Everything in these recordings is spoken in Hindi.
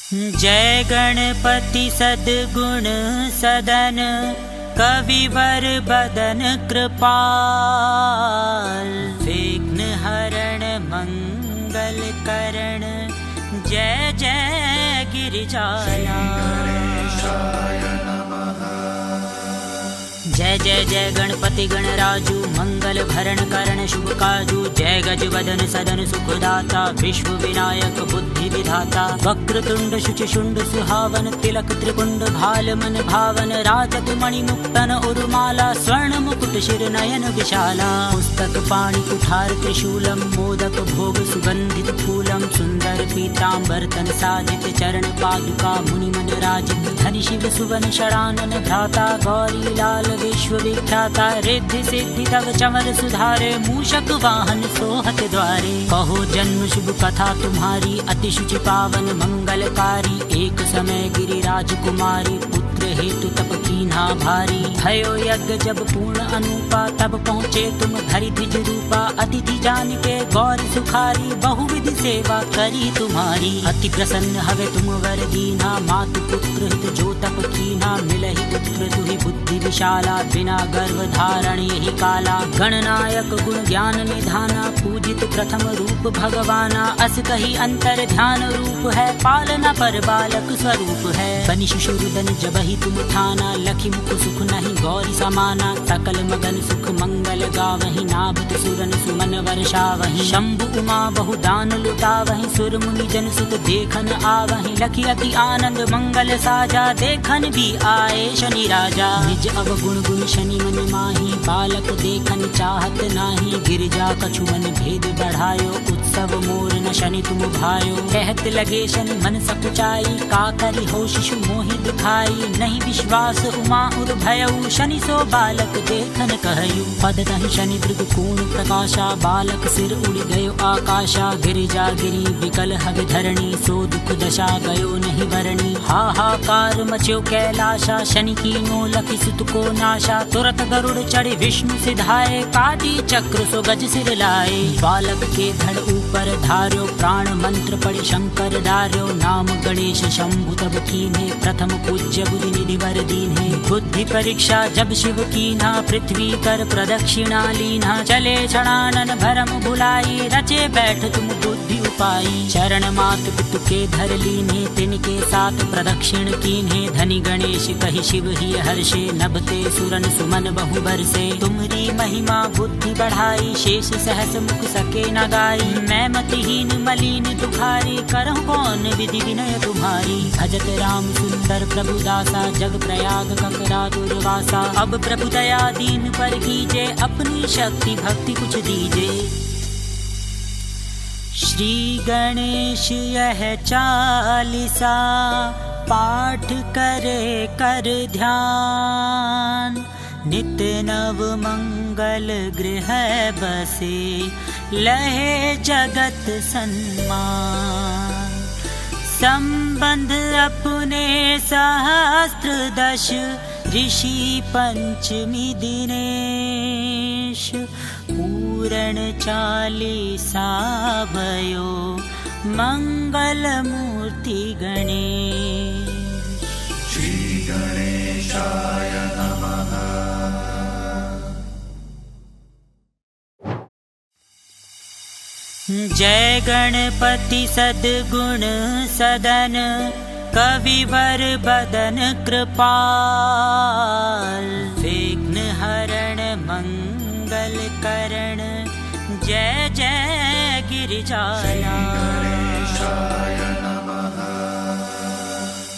जय गणपति सद्गुण सदन, कविवर बदन कृपाल। विघ्न हरण मंगल करण, जय जय गिरिजाला। जय जय जय गणपति गणराजू, मंगल भरण करण शुभ काजू। जय गज वदन सदन सुखदाता, विश्व विनायक बुद्धि विधाता। वक्रतुंड शुचि शुंड सुहावन, तिलक त्रिपुंड भाल मन भावन। राजत मणि मुक्तन उर्माला, स्वर्ण मुकुट शिर नयन विशाला। पुस्तक पाणि कुठार त्रिशूलम, मोदक भोग सुगंधित फूलम। सुंदर पीतांबर तन साजित, चरण पादुका मुनि मन राजित। धनि शिव सुवन षडानन भ्राता, गौरी लाल विश्व विख्याता। रिद्धि सिद्धि तव चमर सुधारे, मूषक वाहन सोहत द्वारे। कहो जन्म शुभ कथा तुम्हारी, अति शुचि पावन मंगलकारी। एक समय गिरिराज कुमारी, पुत्र हेतु तप कीन्हा भारी। भयो यज्ञ जब पूर्ण अनुपा, तब पहुँचे तुम धरि द्विज रूपा। अतिथि जान के गौरी सुखारी, बहुविधि सेवा करी तुम्हारी। अति प्रसन्न हवे तुम वर दीना, मातु पुत्र हित जो तप कीन्हा। मिलहि पुत्र तुहि बुद्धि विशाला, बिना गर्भ धारण यही काला। गणनायक गुण ज्ञान निधाना, पूजित प्रथम रूप भगवाना। अस कही अंतर ध्यान रूप है, पालना पर बालक स्वरूप है। बनि शिशुरुदन जबहि तुम ठाना, लखि मुख सुख नहीं गौरी समाना। सकल मगन सुख मंगल गावहि, नाभत सुरन सुमन वर्षावहि। शंभु उमा बहु दान लुटावहि, सुर मुनि जन सुत देखन आवहि। लखि अति आनंद मंगल साजा, देखन भी आए शनि राजा। निज अवगुण गुण शनि मन माही, बालक देखन चाहत नाही। गिरिजा कछु मन भेद बढ़ायो, उत्सव मोर न शनि तुम भायो। कहत लगे शनि मन सकुचाई, का करि हो शिशु मोहि दिखाई। नहीं विश्वास उमा उर भयउ, शनि सो बालक देखन कहयु। पद तहि शनि दृग कोण प्रकाशा, बालक सिर उड़ गयो आकाशा। गिरिजा गिरी विकल हग धरणी, सो दुख दशा गयो नहीं वरणी। हाहाकार मच्यो कैलाशा, शनि कीनो लखि सुत को नाशा। तुरत गरुड़ चढ़े विष्णु सिधाए, काटी चक्र सो गज सिर लाए। बालक के धड़ ऊपर धार्यो, प्राण मंत्र पढ़ि शंकर डार्यो। नाम गणेश शंभु तब कीन्हे, प्रथम पूज्य बुद्धि निधि वर दीन्हे। बुद्धि परीक्षा जब शिव कीन्हा, पृथ्वी कर प्रदक्षिणा लीन्हा। चले क्षणानन भरम भुलाई, रचे बैठ तुम बुद्धि उपाई। चरण मात पितु के धर लीन्हे, तिनके साथ प्रदक्षिण कीन्हे। धनि गणेश कहि शिव ही हर्षे, नभते सुरन सुमन बहु बरसे। तुमरी महिमा बुद्धि बढ़ाई, शेष सहस मुख सके न गाई। मैं मतिहीन मलिन दुखारी, करहु कौन विधि विनय तुम्हारी। भजत राम सुंदर प्रभु दासा, जग प्रयाग ककरा दुर्वासा। अब प्रभु दया दीन पर कीजे, अपनी शक्ति भक्ति कुछ दीजे। श्री गणेश यह चालीसा, पाठ करे कर ध्यान। नित्य नव मंगल गृह बसे, लहे जगत सन्मान। संबंध अपने सहस्त्र दश, ऋषि पंचमी दिनेश। पूर्ण चालीसा भयो, मंगल मूर्ति गणेश। श्री गणेशाय नमः। जय गणपति सद्गुण सदन, कविवर बदन कृपाल। विघ्न हरण मंगल करण, जय जय गिरिजाला।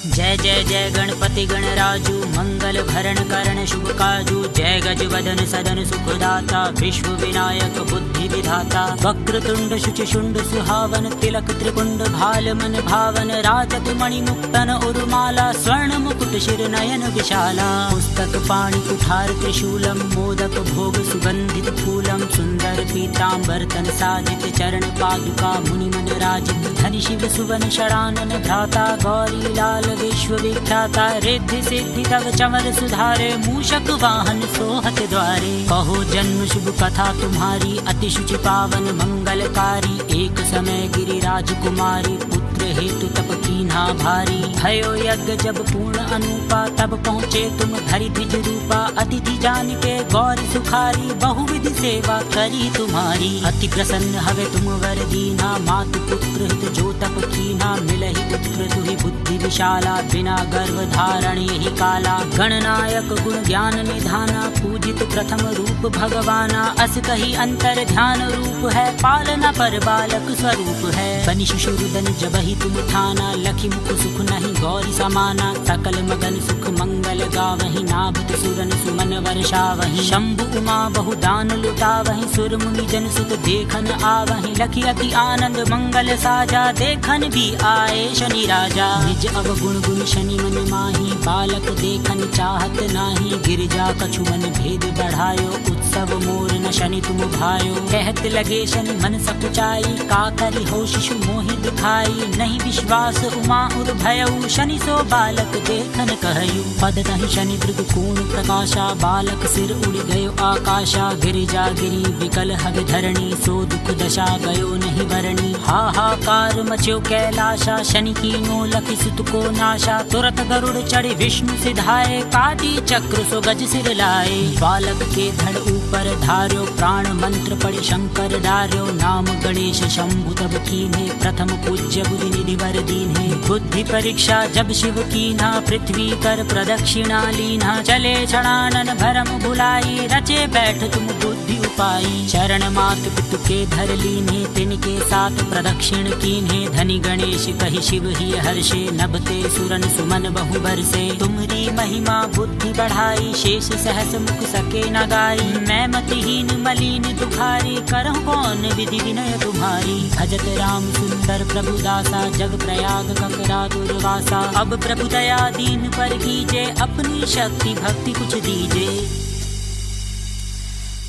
जय जय जय गणपति गणराजू, मंगल भरण करण शुभ काजू। जय गज वदन सदन सुखदाता, विश्व विनायक बुद्धि विधाता। वक्रतुंड शुचि शुंड सुहावन, तिलक त्रिपुंड भाल मन भावन। राजत मणि मुक्तन उर्माला, स्वर्ण मुकुट शिर नयन विशाला। पुस्तक पाणि कुठार त्रिशूलम, मोदक भोग सुगंधित फूलम। सुंदर पीतांबर तन साजित, चरण पादुका मुनि मन राजित। धनि शिव सुवन षडानन भ्राता, गौरी लाल विश्व विख्याता। रिद्धि सिद्धि तव चमर सुधारे, मूषक वाहन सोहत द्वारे। कहो जन्म शुभ कथा तुम्हारी, अति शुचि पावन मंगलकारी। एक समय गिरिराज कुमारी, पुत्र हेतु तप कीन्हा भारी। भयो यज्ञ जब पूर्ण अनूपा, तब पहुँचे तुम धरि द्विज रूपा। अतिथि जान के गौरी सुखारी, बहुविधि सेवा करी तुम्हारी। अति प्रसन्न हवे तुम वर दीना, मातु पुत्र हित जो तप कीन्हा। मिलहि पुत्र तुहि बुद्धि विशाला, बिना गर्भ धारण यही काला। गणनायक गुण ज्ञान निधाना, पूजित प्रथम रूप भगवाना। अस कही अंतर ध्यान रूप है, पालना पर बालक स्वरूप है। बनि शिशुरुदन जबहि तुम ठाना, लखि मुख सुख नहीं गौरी समाना। सकल मगन सुख मंगल गावहि, नाभत सुरन सुमन वर्षावहि। शंभु उमा बहु दान लुटावहि, सुर मुनि जन सुत देखन आवहि। लखि अति आनंद मंगल साजा, देखन भी आए शनि राजा। निज अवगुण गुण शनि मन माही, बालक देखन चाहत नाही। गिरिजा कछु मन भेद बढ़ायो, उत्सव मोर न शनि तुम भायो। कहत लगे शनि मन सकुचाई, का करि हो शिशु मोहि दिखाई। नहीं विश्वास उमा उर भयउ, शनि सो बालक देखन कहयु। पद नहीं शनि मृग कोण प्रकाशा, बालक सिर उड़ गयो आकाशा। गिरिजा गिरी विकल हग धरणी, सो दुख दशा गयो नहीं वरणी। हाहाकार मच्यो कैलाशा, शनि कीन्हो लखि सुत को नाशा। तुरत गरुड़ चढ़े विष्णु सिधाए, काटी चक्र सो गज सिर लाए। बालक के धड़ ऊपर धार्यो, प्राण मंत्र पढ़े शंकर डार्यो। नाम गणेश शंभु तब कीन्हे, प्रथम पूज्य बुद्धि निधि वर दीन्हे। बुद्धि परीक्षा जब शिव कीन्हा, पृथ्वी कर प्रदक्षिणा लीन्हा। चले क्षणानन भरम भुलाई, रचे बैठ तुम बुद्धि उपाई। चरण मात पितु के धर लीन्हे, तिनके साथ प्रदक्षिण कीन्हे। धनि गणेश कहि शिव ही हर्षे, नभते सुरन सुमन बहु बरसे। तुम्हरी महिमा बुद्धि बढ़ाई, शेष सहस मुख सके न गाई। मैं मतिहीन मलिन दुखारी, करहु कौन विधि विनय तुम्हारी। भजत राम सुंदर प्रभु दासा, जग प्रयाग ककरा दुर्वासा। अब प्रभु दया दीन पर कीजे, अपनी शक्ति भक्ति कुछ दीजे।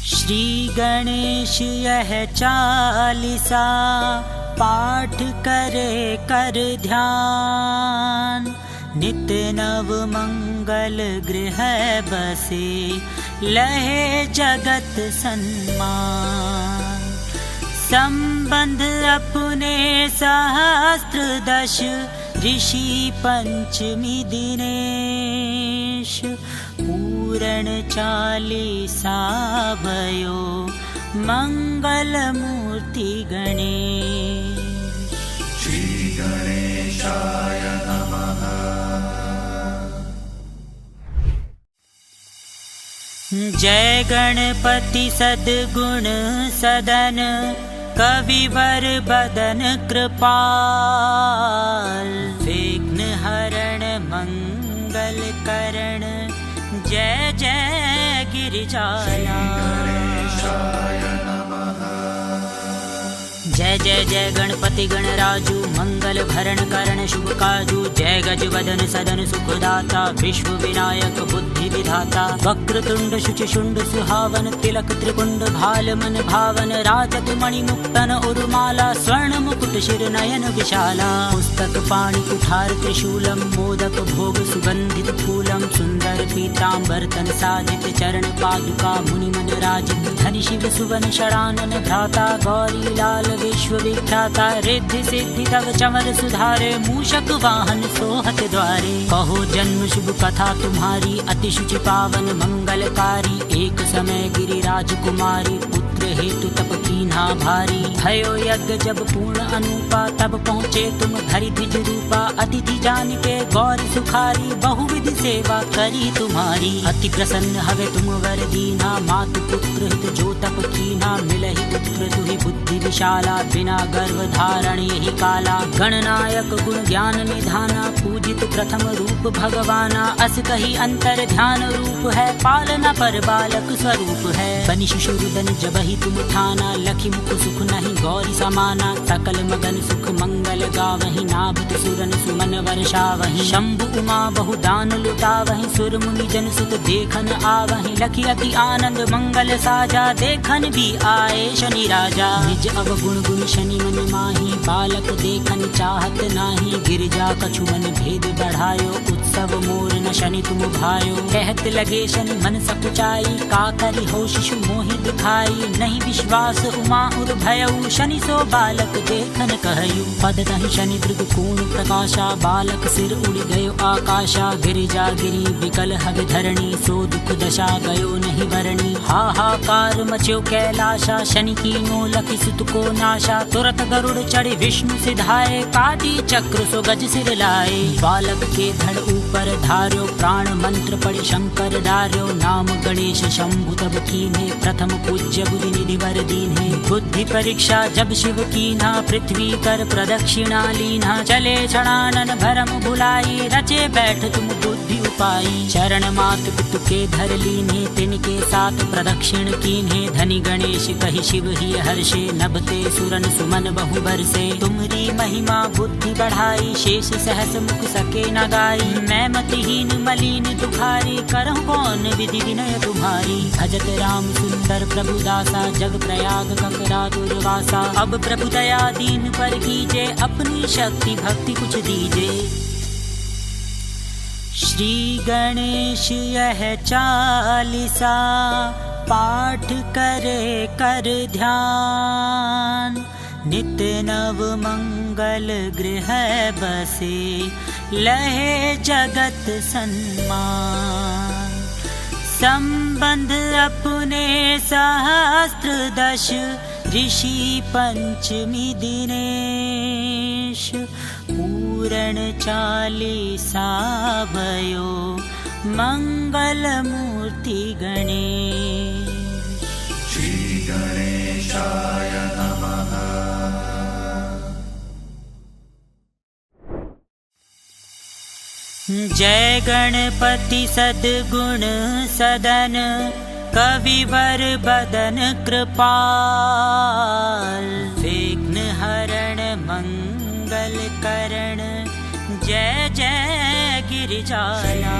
श्री गणेश यह चालीसा, पाठ करे कर ध्यान। नित्य नव मंगल गृह बसे, लहे जगत सन्मान। संबंध अपने सहस्त्र दश, ऋषि पंचमी दिनेश। पूर्ण चालीसा भयो, मंगल मूर्ति गणेश। श्री गणेशाय नमः। जय गणपति सद्गुण सदन, कविवर बदन कृपाल। विघ्न हरण मंगल करण, जय जय गिरिजाला। जय जय जय गणपति गणराजू, मंगल भरण करण शुभ काजू। जय गज वदन सदन सुखदाता, विश्व विनायक बुद्धि विधाता। वक्रतुंड शुचि शुंड सुहावन, तिलक त्रिपुंड भाल मन भावन। राजत मणि मुक्तन उर्माला, स्वर्ण मुकुट शिर नयन विशाला। पुस्तक पाणि कुठार त्रिशूलम, मोदक भोग सुगंधित फूलम। सुंदर पीतांबर तन साजित, चरण पादुका मुनि मन राजित। धनि शिव सुवन षडानन भ्राता, गौरी लाल विश्व विख्याता। रिद्धि सिद्धि तव चमर सुधारे, मूषक वाहन सोहत द्वारे। कहो जन्म शुभ कथा तुम्हारी, अति शुचि पावन मंगलकारी। एक समय गिरिराज कुमारी, पुत्र हेतु तप कीन्हा भारी। भयो यज्ञ जब पूर्ण अनूपा, तब पहुँचे तुम धरि द्विज रूपा। अतिथि जान के गौरी सुखारी, बहुविधि सेवा करी तुम्हारी। अति प्रसन्न हवे तुम वर दीना, मातु पुत्र हित जो तप कीन्हा। मिलहि पुत्र तुहि बुद्धि विशाला, बिना गर्भ धारण यही काला। गणनायक गुण ज्ञान निधाना, पूजित प्रथम रूप भगवाना। अस कही अंतर ध्यान रूप है, पालना पर बालक स्वरूप है। बनि शिशुरुदन जबहि तुम ठाना, लखि मुख सुख नहीं गौरी समाना। सकल मगन सुख मंगल गावहि, नाभत सुरन सुमन वर्षावहि। शंभु उमा बहु दान लुटावहि, सुर मुनि जन सुत देखन आवहि। लखि अति आनंद मंगल साजा, देखन भी आए शनि राजा। निज अवगुण गुण शनि मन माही, बालक देखन चाहत नाही। गिरिजा कछु मन भेद बढ़ायो, उत्सव उत्सव मोर न शनि तुम भायो। कहत लगे शनि मन सकुचाई, का करी हो शिशु मोहि दिखाई। नहीं विश्वास उमा उर भयउ, शनि सो बालक देखन कहयु। पद तहि शनि दृग कोण प्रकाशा, बालक सिर उड़ गयो आकाशा। गिरिजा गिरी विकल हग धरणी, सो दुख दशा गयो नहीं वरणी। हाहाकार मच्यो कैलाशा, शनि कीनो लखि सुत को नाशा। तुरत गरुड़ चढ़े विष्णु सिधाए, काटी चक्र सो गज सिर लाए। बालक के धड़ ऊपर धार्यो, प्राण मंत्र पढ़े शंकर डार्यो। नाम गणेश शंभु तब कीन्हे, प्रथम पूज्य बुद्धि निधि वर दीन्हे। बुद्धि परीक्षा जब शिव कीन्हा, पृथ्वी कर प्रदक्षिणा लीन्हा। चले क्षणानन भरम भुलाई, रचे बैठ तुम बुद्धि उपाई। चरण मात पितु के धर लीन्हे, तिनके साथ प्रदक्षिण कीन्हे। धनि गणेश कहि शिव ही हर्षे, नभते सुरन सुमन बहु बरसे। तुमरी महिमा बुद्धि बढ़ाई, शेष सहस मुख सके न गाई। मैं मतिहीन मलिन दुखारी, करहु कौन विधि विनय तुम्हारी। भजत राम सुंदर प्रभु दासा, जग प्रयाग ककरा दुर्वासा। अब प्रभु दया दीन पर कीजे, अपनी शक्ति भक्ति कुछ दीजे। श्री गणेश यह चालीसा, पाठ करे कर ध्यान। नित्य नव मंगल गृह बसे, लहे जगत सन्मान। संबंध अपने सहस्त्र दश, ऋषि पंचमी दिनेश। पूर्ण चालीसा भयो, मंगल मूर्ति गणेश। श्री गणेशाय नमः। जय गणपति सद्गुण सदन, कविवर बदन कृपाल। विघ्न हरण मंगल करण, जय जय गिरिजाला।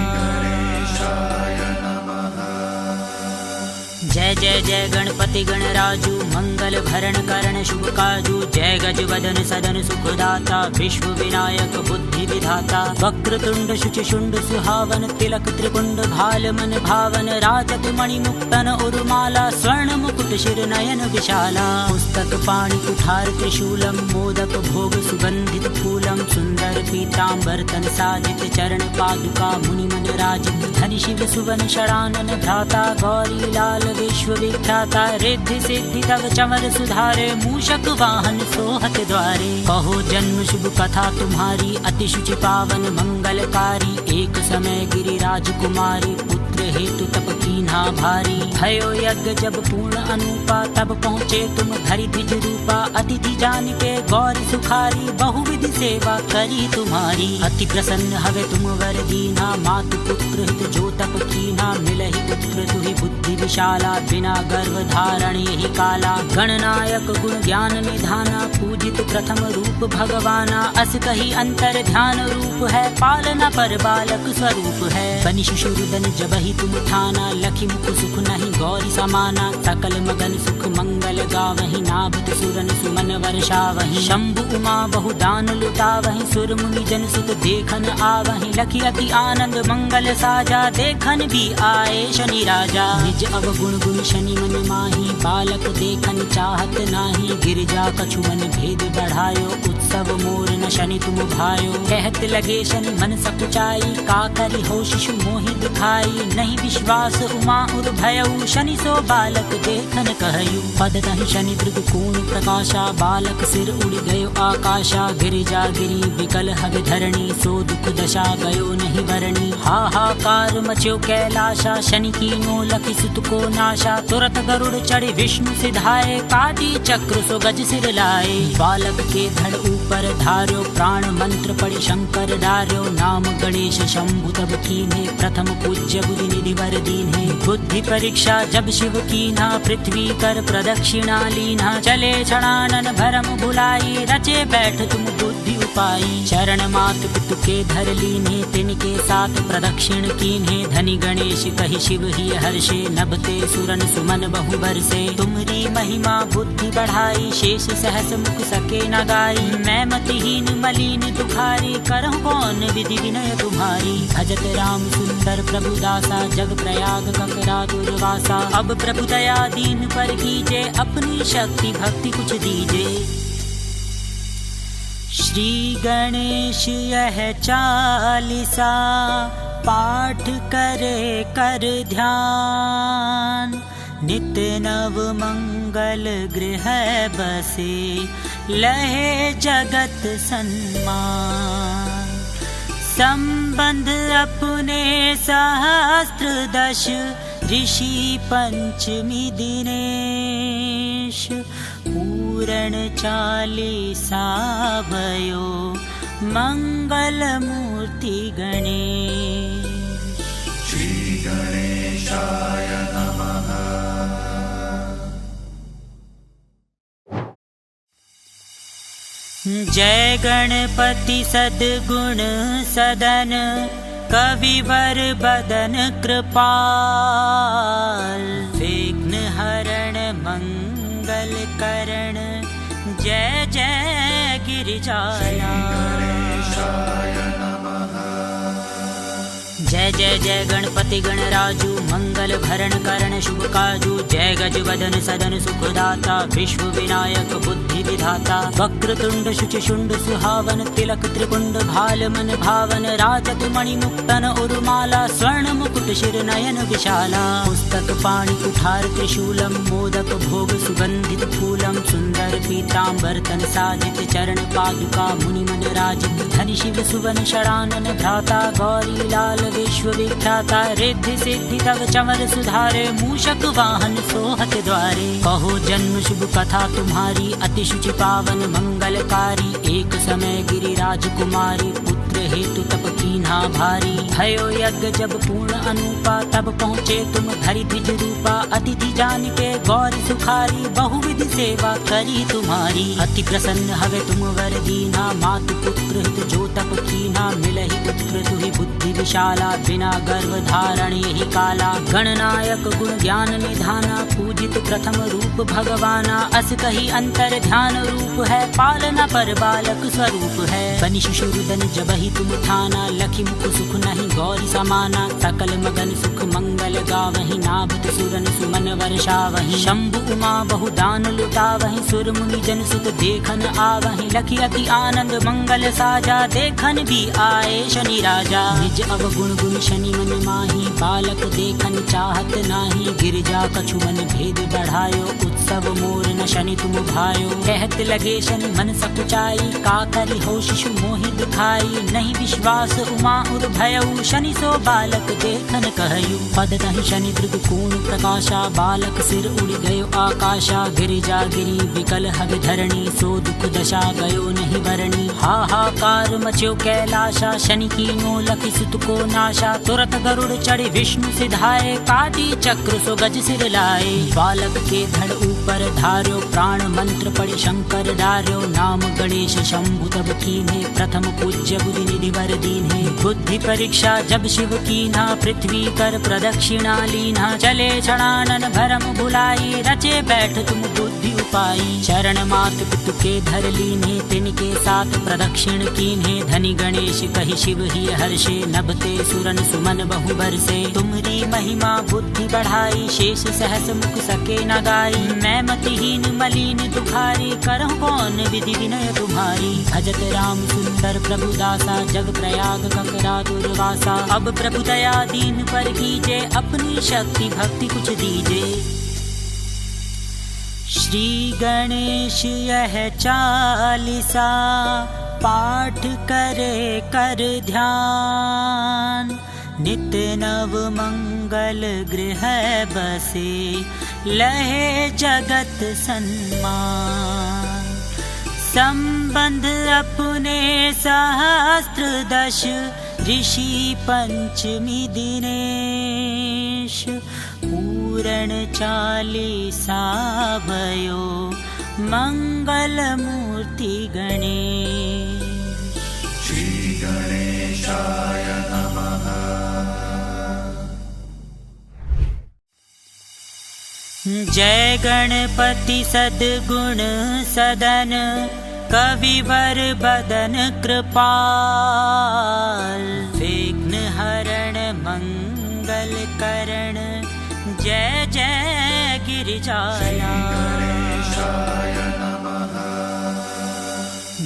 जय जय जय गणपति गणराजू, मंगल भरण करण शुभ काजू। जय गज वदन सदन सुखदाता, विश्व विनायक बुद्धि विधाता। वक्रतुंड शुचि शुंड सुहावन, तिलक त्रिपुंड भाल मन भावन। राजत मणि मुक्तन उर्माला, स्वर्ण मुकुट शिर नयन विशाला। पुस्तक पाणि कुठार त्रिशूलम, मोदक भोग सुगंधित फूलम। सुंदर पीतांबर तन साजित, चरण पादुका मुनि मन राजित। धनि शिव सुवन शरानन भ्राता, गौरी लाल विश्व विख्याता। रिद्धि सिद्धि तव चमर सुधारे, मूषक वाहन सोहत द्वारे। कहो जन्म शुभ कथा तुम्हारी, अति शुचि पावन मंगलकारी। एक समय गिरिराज कुमारी, पुत्र हेतु तप कीन्हा भारी। भयो यज्ञ जब पूर्ण अनुपा, तब पहुँचे तुम धरि द्विज रूपा। अतिथि जान के गौरी सुखारी, बहुविधि सेवा करी तुम्हारी। अति प्रसन्न हवे तुम वर दीना, मातु पुत्र हित जो तप कीन्हा। मिलहि पुत्र तुहि बुद्धि विशाला, बिना गर्भ धारण यही काला। गणनायक गुण ज्ञान निधाना, पूजित प्रथम रूप भगवाना। अस कही अंतर ध्यान रूप है, पालना पर बालक स्वरूप है। बनि शिशुरुदन जबहि तुम ठाना, लखि मुख सुख नहीं गौरी समाना। सकल मगन सुख मंगल गावहि, नाभत सुरन सुमन वर्षावहि। शंभु उमा बहु दान लुटावहि, सुर मुनि जन सुत देखन आवहि। लखि अति आनंद मंगल साजा, देखन भी आए शनि राजा। निज अवगुण गुण शनि मन माही, बालक देखन चाहत नाही। गिरिजा कछु मन भेद बढ़ायो, उत्सव मोर न शनि तुम भायो। कहत लगे शनि मन सकुचाई, का करी हो शिशु मोहि दिखाई। नहीं विश्वास उमा उर भयउ, शनि सो बालक देखन कहयु। पद तहि शनि दृग कोण प्रकाशा, बालक सिर उड़ गयो आकाशा। गिरिजा गिरी विकल हग धरणी, सो दुख दशा गयो नहीं वरणी। हाहाकार मच्यो कैलाशा, शनि कीनो लखि सुत को नाशा। तुरत गरुड़ चढ़े विष्णु सिधाए, काटी चक्र सो गज सिर लाए। बालक के धड़ ऊपर धार्यो, प्राण मंत्र पढ़े शंकर डार्यो। नाम गणेश शंभु तब कीन्हे, प्रथम पूज्य बुद्धि निधि वर दीन्हे। बुद्धि परीक्षा जब शिव कीन्हा, पृथ्वी कर प्रदक्षिणा लीन्हा। चले क्षणानन भरम भुलाई, रचे बैठ तुम बुद्धि पाई। चरण मात पितु के धर लीन्हे, तिनके साथ प्रदक्षिण कीन्हे। धनी गणेश कहि शिव ही हर्षे, नभते सुरन सुमन बहु बरसे। तुमरी महिमा बुद्धि बढ़ाई, शेष सहस मुख सके न गाई। मैं मतिहीन मलिन दुखारी, करहु कौन विधि विनय तुम्हारी। भजत राम सुंदर प्रभु दासा, जग प्रयाग ककरा दुर्वासा। अब प्रभु दया दीन पर कीजे, अपनी शक्ति भक्ति कुछ दीजे। श्री गणेश यह चालीसा, पाठ करे कर ध्यान। नित्य नव मंगल गृह बसे, लहे जगत सन्मान। संबंध अपने सहस्त्र दश, ऋषि पंचमी दिनेश। पूर्ण चालीसा भयो, मंगल मूर्ति गणेश। श्री गणेशाय नमः। जय गणपति सद्गुण सदन, कविवर बदन कृपाल। विघ्न हरण मंगल करण, जय जय गिरिजाला। जय जय जय गणपति गणराजू, मंगल भरण करण शुभ काजू। जय गज वदन सदन सुखदाता, विश्व विनायक बुद्धि विधाता। वक्रतुंड शुचि शुंड सुहावन, तिलक त्रिपुंड भाल मन भावन। राजत मणि मुक्तन उर्माला, स्वर्ण मुकुट शिर नयन विशाला। पुस्तक पाणि कुठार त्रिशूलम, मोदक भोग सुगंधित फूलम। सुंदर पीतांबर तन साजित, चरण पादुका मुनि मन राजित। धनि शिव सुवन षडानन भ्राता, गौरी लाल विश्व विख्याता। रिद्धि सिद्धि तव चमर सुधारे, मूषक वाहन सोहत द्वारे। कहो जन्म शुभ कथा तुम्हारी, अति शुचि पावन मंगलकारी। एक समय गिरिराज कुमारी, पुत्र हेतु तप कीन्हा भारी। भयो यज्ञ जब पूर्ण अनुपा, तब पहुँचे तुम धरि द्विज रूपा। अतिथि जान के गौरी सुखारी, बहुविधि सेवा करी तुम्हारी। अति प्रसन्न हवे तुम वर दीना, मातु पुत्र हित जो तप कीन्हा। मिलहि पुत्र तुहि बुद्धि विशाला, बिना गर्भ धारण यही काला। गणनायक गुण ज्ञान निधाना, पूजित प्रथम रूप भगवाना। अस कही अंतर ध्यान रूप है, पालना पर बालक स्वरूप है। बनि शिशुरुदन जबहि तुम ठाना, लखि मुख सुख नहीं गौरी समाना। सकल मगन सुख मंगल गावहि, नाभित सुरन सुमन वर्षावहि। शंभु उमा बहु दान लुटावहि, सुर मुनि जन सुत देखन आवहि। लखि अति आनंद मंगल साजा, देखन भी आए शनि राजा। निज अवगुण गुण शनि मन माही, बालक देखन चाहत नाही। गिरिजा कछु मन भेद बढ़ायो, उत्सव मोर न शनि तुम भायो। कहत लगे शनि मन सकुचाई, का करि हो शिशु मोहि दुखाई। नहीं विश्वास उमा उर भयउ, शनि सो बालक देखन कहयु। पद तहि शनि दृग कोण प्रकाशा, बालक सिर उड़ गयो आकाशा। गिरिजा गिरी विकल हग धरणी, सो दुख दशा गयो नहीं वरणी। हाहाकार मच्यो कैलाशा, शनि कीनो लखि सुत को नाशा। तुरत गरुड़ चढ़ी विष्णु सिधाए, काटी चक्र सो गज सिर लाए। बालक के धड़ ऊपर धार्यो, प्राण मंत्र पढ़ि शंकर डार्यो। नाम गणेश शंभु तब कीन्हे, प्रथम पूज्य बुद्धि निधि वर दीन्हे। बुद्धि परीक्षा जब शिव कीन्हा, पृथ्वी कर प्रदक्षिणा लीन्हा। चले क्षणानन भरम भुलाई, रचे बैठ तुम बुद्धि उपाई। चरण मात पितु के धर लीन्हे, तिनके साथ प्रदक्षिण कीन्हे। धनी गणेश कहि शिव ही हर्षे, नभते सुरन सुमन बहु बरसे। तुमरी महिमा बुद्धि बढ़ाई, शेष सहस मुख सके न गाई। मैं मतिहीन मलिन दुखारी, करहु कौन विधि विनय तुम्हारी। भजत राम सुंदर प्रभु दासा, जग प्रयाग ककरा दुर्वासा। अब प्रभु दया दीन पर कीजे, अपनी शक्ति भक्ति कुछ दीजे। श्री गणेश यह चालीसा, पाठ करे कर ध्यान। नित्य नव मंगल गृह बसे, लहे जगत सन्मान। संबंध अपने सहस्त्र दश, ऋषि पंचमी दिनेश। पूर्ण चालीसा भयो, मंगल मूर्ति गणेश। गणेशाय नमः। जय गणपति सद्गुण सदन कविवर बदन कृपाल विघ्न हरण मंगल करण जय जय गिरिजाला।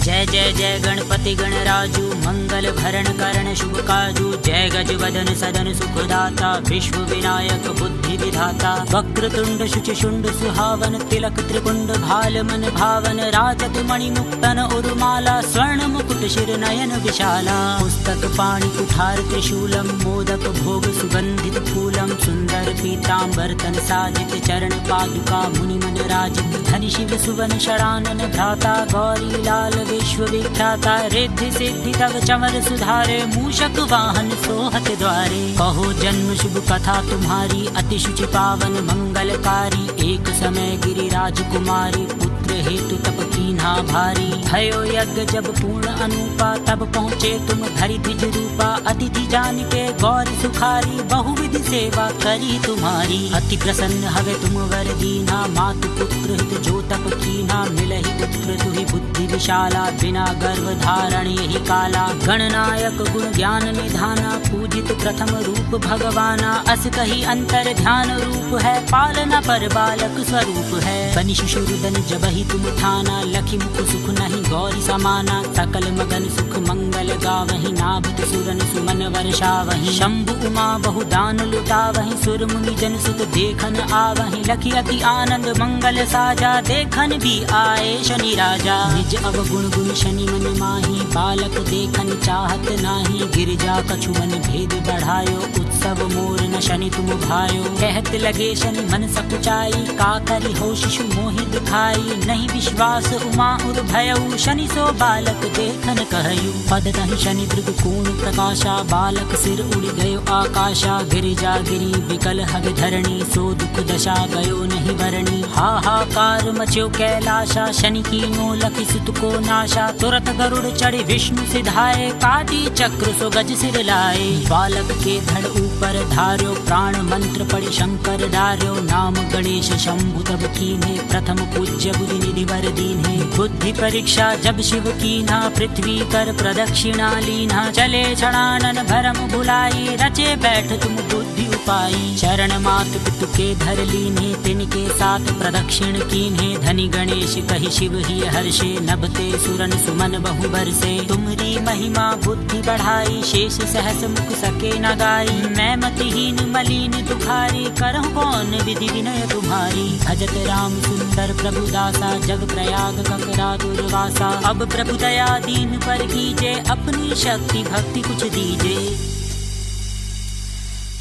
जय जय जय गणपति गणराजू मंगल भरण करण शुभ काजू जय गज वदन सदन सुखदाता विश्व विनायक बुद्धि विधाता वक्रतुंड शुचि शुंड सुहावन तिलक त्रिपुंड भाल मन भावन राजत मणि मुक्तन उर्माला स्वर्ण मुकुट शिर नयन विशाला पुस्तक पाणि कुठार त्रिशूलम मोदक भोग सुगंधित फूलम सुंदर पीतांबर तन साजित चरण पादुका मुनि मन राजित धनि शिव सुवन शरानन भ्राता गौरी लाल विश्व विख्याता रिद्धि सिद्धि तव चमर सुधारे मूषक वाहन सोहत द्वारे कहो जन्म शुभ कथा तुम्हारी अति शुचि पावन मंगलकारी एक समय गिरिराज कुमारी पुत्र हेतु तप कीन्हा भारी भयो यज्ञ जब पूर्ण अनुपा तब पहुँचे तुम धरि द्विज रूपा अतिथि जान के गौरी सुखारी बहुविधि सेवा करी तुम्हारी अति प्रसन्न हवे तुम वर दीना मातु पुत्र हित जो तप कीन्हा मिलहि पुत्र तुहि बुद्धि विशाला बिना गर्भ धारण यही काला गणनायक गुण ज्ञान निधाना पूजित प्रथम रूप भगवाना अस कही अंतर ध्यान रूप है पालना पर बालक स्वरूप है बनि शिशुरुदन जबहि तुम ठाना लखि मुख सुख नहीं गौरी समाना सकल मगन सुख मंगल गावहि नाभित सुरन सुमन वर्षावहि शंभु उमा बहु दान लुटावहि सुर मुनि जन सुत देखन आवहि लखि अति आनंद मंगल साजा देखन भी आए शनि राजा निज अवगुण गुण शनि मन माही बालक देखन चाहत नाही गिरिजा कछु मन भेद बढ़ायो उत्सव मोर न शनि तुम भायो कहत लगे शनि मन सकुचाई का करी हो शिशु मोहि दिखाई नहीं विश्वास उमा उर भयउ शनि सो बालक देखन कहयु पद तहि शनि दृग कोण प्रकाशा बालक सिर उड़ गयो आकाशा गिरिजा गिरी विकल हग धरणी सो दुख दशा गयो नहीं वरणी हाहाकार मच्यो कैलाशा शनि की नो लखि सुत को नाशा तुरत गरुड़ चढ़ी विष्णु सिधाए काटी चक्र सो गज सिर लाए बालक के धड़ ऊपर धार्यो प्राण मंत्र पढ़ि शंकर डार्यो नाम गणेश शंभु तब कीन्हे प्रथम पूज्य बुद्धि निधि वर दीन्हे बुद्धि परीक्षा जब शिव कीन्हा पृथ्वी कर प्रदक्षिणा लीन्हा चले छड़ानन भरम भुलाई रचे बैठ तुम बुद्धि उपाई चरण मात पितु के धर लीन्हे तिनके साथ प्रदक्षिण कीन्हे धनि गणेश कहि शिव ही हर्षे नभते सुरन सुमन बहु बरसे तुमरी महिमा बुद्धि बढ़ाई शेष सहस मुख सके न गाई मैं मतिहीन मलिन दुखारी करहु कौन विधि विनय तुम्हारी भजत राम सुंदर प्रभु दासा जग प्रयाग ककरा दुर्वासा अब प्रभु दया दीन पर कीजे अपनी शक्ति भक्ति कुछ दीजे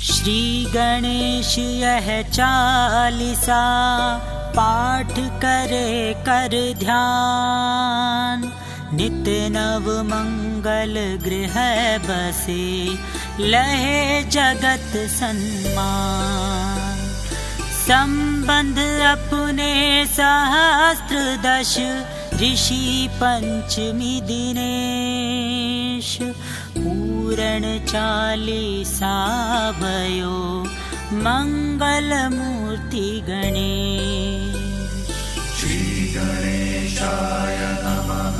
श्री गणेश यह चालीसा पाठ करे कर ध्यान नित्य नव मंगल गृह बसे लहे जगत सन्मान संबंध अपने सहस्त्र दश ऋषि पंचमी दिनेश पूरण चालीसा भयो मंगल मूर्ति गणेश श्री गणेशाय नमः।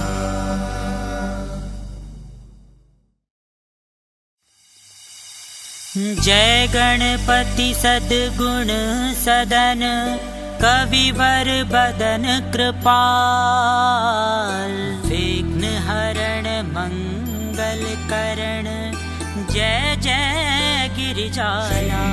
जय गणपति सद्गुण सदन कविवर बदन कृपाल विघ्न हरण मंगल करण जय जय गिरिजाला।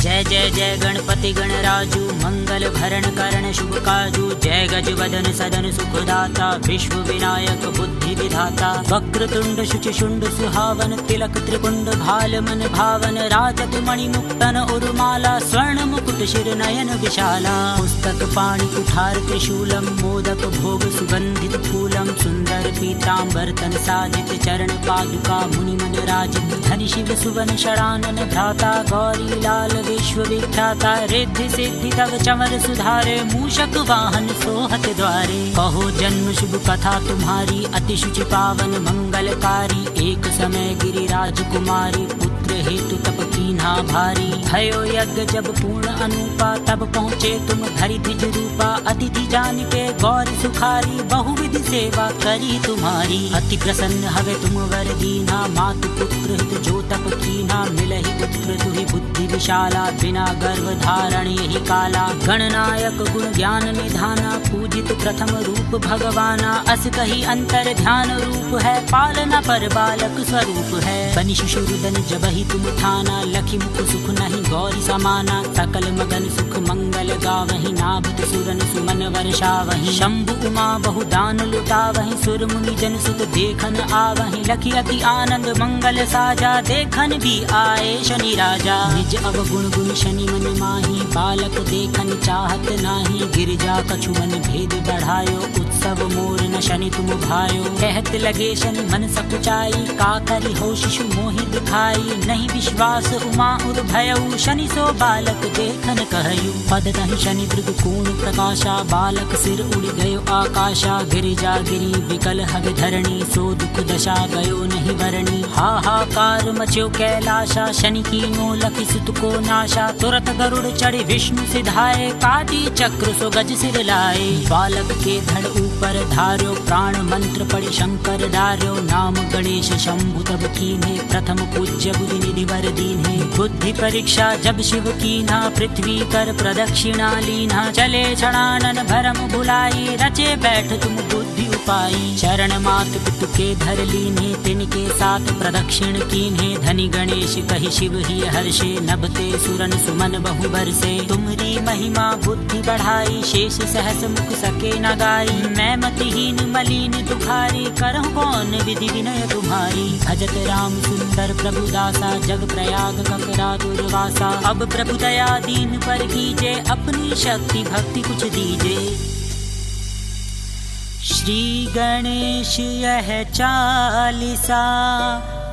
जय जय जय गणपति गणराजू मंगल भरण करण शुभ काजू जय गज वदन सदन सुखदाता विश्व विनायक बुद्धि विधाता वक्रतुंड शुचि शुंड सुहावन तिलक त्रिपुंड भाल मन भावन राजत मणि मुक्तन उर्माला स्वर्ण मुकुट शिर नयन विशाला पुस्तक पाणि कुठार त्रिशूलम मोदक भोग सुगंधित फूलम सुंदर पीताम्बर तन साजित चरण पादुका मुनि मन राजित धनि शिव सुवन षडानन भ्राता गौरी लाल विश्व विख्याता रिद्धि सिद्धि तव चमर सुधारे मूषक वाहन सोहत द्वारे कहो जन्म शुभ कथा तुम्हारी अति शुचि पावन मंगलकारी एक समय गिरिराज कुमारी पुत्र हेतु तप कीन्हा भारी भयो यज्ञ जब पूर्ण अनुपा तब पहुँचे तुम धरि द्विज रूपा अतिथि जान के गौरी सुखारी बहुविधि सेवा करी तुम्हारी अति प्रसन्न हवे तुम वर दीना मातु पुत्र हित जो तप कीन्हा मिलहि पुत्र तुहि बुद्धि विशाला बिना गर्भ धारण यही काला गणनायक गुण ज्ञान निधाना पूजित प्रथम रूप भगवाना अस कही अंतर ध्यान रूप है पालना पर बालक स्वरूप है बनि शिशुरुदन जबहि तुम ठाना लखि मुख सुख नहीं गौरी समाना सकल मगन सुख मंगल गावहि नाभत सुरन सुमन वर्षावहि शंभु उमा बहु दान लुटावहि सुर मुनि जन सुत देखन आवहि लखि अति आनंद मंगल साजा देखन भी आए शनि राजा निज अवगुण गुण शनि मन माही बालक देखन चाहत नाही गिरिजा कछु मन भेद बढ़ायो उत्सव मोर न शनि तुम भायो कहत लगे शनि मन सकुचाई का करि हो शिशु मोहि दिखाई नहीं विश्वास उमा उर भयउ शनि सो बालक देखन कहयु पद तहि शनि दृग कोण प्रकाशा बालक सिर उड़ गयो आकाशा गिरिजा गिरी विकल हग धरणी सो दुख दशा गयो नहीं वरणी हाहाकार मच्यो कैलाशा शनि की नो लखि सुत को नाशा तुरत गरुड़ चढ़े विष्णु सिधाए काटी चक्र सो गज सिर लाए बालक के धड़ ऊपर धार्यो प्राण मंत्र पड़े शंकर डार्यो नाम गणेश शंभु तब कीन्हे प्रथम पूज्य बुद्धि निधि वर दीन्हे बुद्धि परीक्षा जब शिव कीन्हा पृथ्वी कर प्रदक्षिणा लीन्हा चले क्षणानन भरम भुलाई रचे बैठ तुम बुद्धि उपाई चरण मात पितु के धर लीन्हे तिनके साथ प्रदक्षिण कीन्हे धनि गणेश कहि शिव ही हर्षे नभते सुरन सुमन बहु बरसे तुमरी महिमा बुद्धि बढ़ाई शेष सहस मुख सके न गाई मैं मतिहीन मलिन दुखारी करहु कौन विधि विनय तुम्हारी भजत राम सुंदर प्रभु दासा जग प्रयाग ककरा दुर्वासा अब प्रभु दया दीन पर कीजे अपनी शक्ति भक्ति कुछ दीजे श्री गणेश यह चालीसा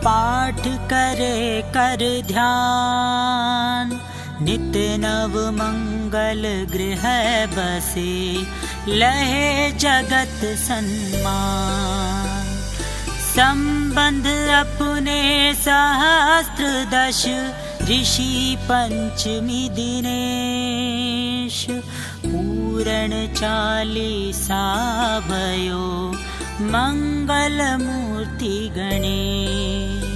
पाठ करे कर ध्यान नित्य नव मंगल गृह बसे लहे जगत सन्मान संबंध अपने सहस्त्र दश ऋषि पंचमी दिनेश पूर्ण चालीसा भयो मंगल मूर्ति गणेश।